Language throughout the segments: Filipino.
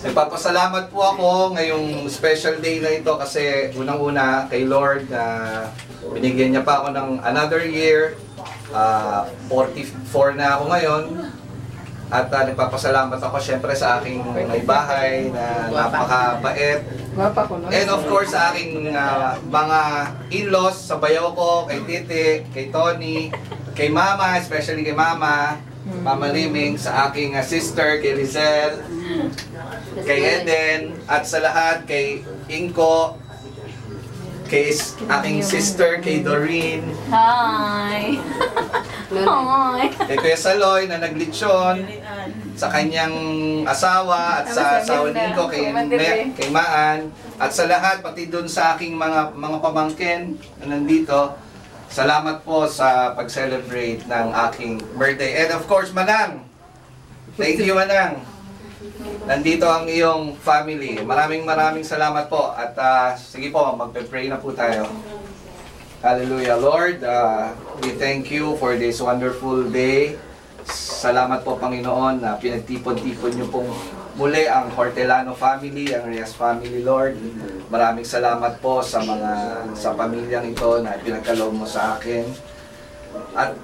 Nagpapasalamat po ako ngayong special day na ito kasi unang-una kay Lord na binigyan niya pa ako ng another year. 44 na ako ngayon. At nagpapasalamat ako syempre sa aking may bahay na napakabait. And of course sa aking mga in-laws, sa bayaw ko, kay Titi, kay Tony, kay Mama, especially kay Mama, Mama Liming, sa aking sister, kay Lizelle, kay Eden, at sa lahat, kay Inko, kay aking sister, kay Doreen, Hi! Hi! kay Kuya Saloy na naglitsyon, sa kanyang asawa, at sa asawa ni Inko, kay kay Maan, at sa lahat, pati dun sa aking mga pamangkin na nandito. Salamat po sa pag-celebrate ng aking birthday. And of course, Manang! Thank you, Manang! Nandito ang iyong family. Maraming salamat po. At sige po, magpe-pray na po tayo. Hallelujah. Lord, we thank you for this wonderful day. Salamat po, Panginoon, na pinagtipon-tipon niyo pong muli ang Hortelano family, ang Reyes family, Lord. Maraming salamat po sa pamilyang ito na pinagkaloob mo sa akin. At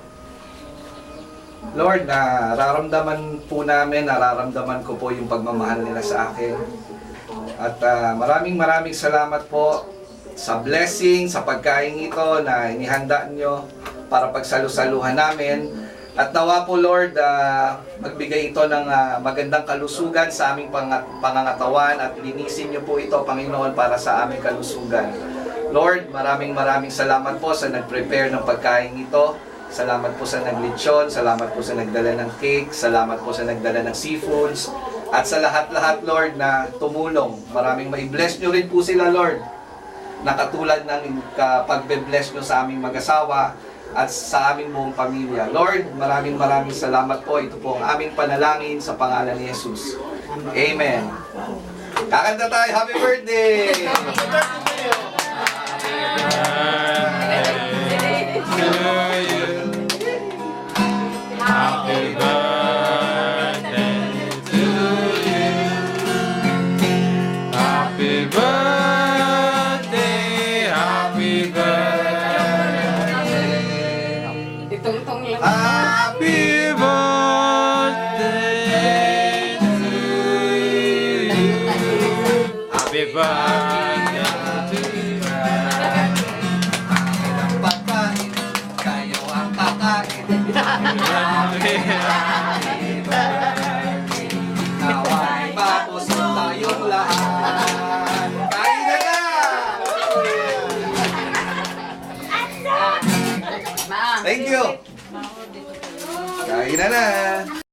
Lord, nararamdaman ko po yung pagmamahal nila sa akin. At maraming salamat po sa blessing, sa pagkain ito na inihanda nyo para pagsalusaluhan namin. At nawa po, Lord, magbigay ito ng magandang kalusugan sa aming pangangatawan at linisin nyo po ito, Panginoon, para sa aming kalusugan. Lord, maraming salamat po sa nag-prepare ng pagkain ito. Salamat po sa naglitsyon, salamat po sa nagdala ng cake, salamat po sa nagdala ng seafoods, at sa lahat-lahat, Lord, na tumulong. Maraming mai-bless nyo rin po sila, Lord, na katulad ng pagbe-bless nyo sa aming mag-asawa at sa aming buong pamilya. Lord, maraming salamat po. Ito po ang aming panalangin sa pangalan ni Jesus. Amen. Kakanta tayo. Happy birthday! Happy birthday to you. Happy birthday, happy birthday. Happy birthday to you. Happy birthday to you. Pagkain, kayo ang kakain. Naway mapusok tayong lahat. Kain na na! Thank you! Kain na na!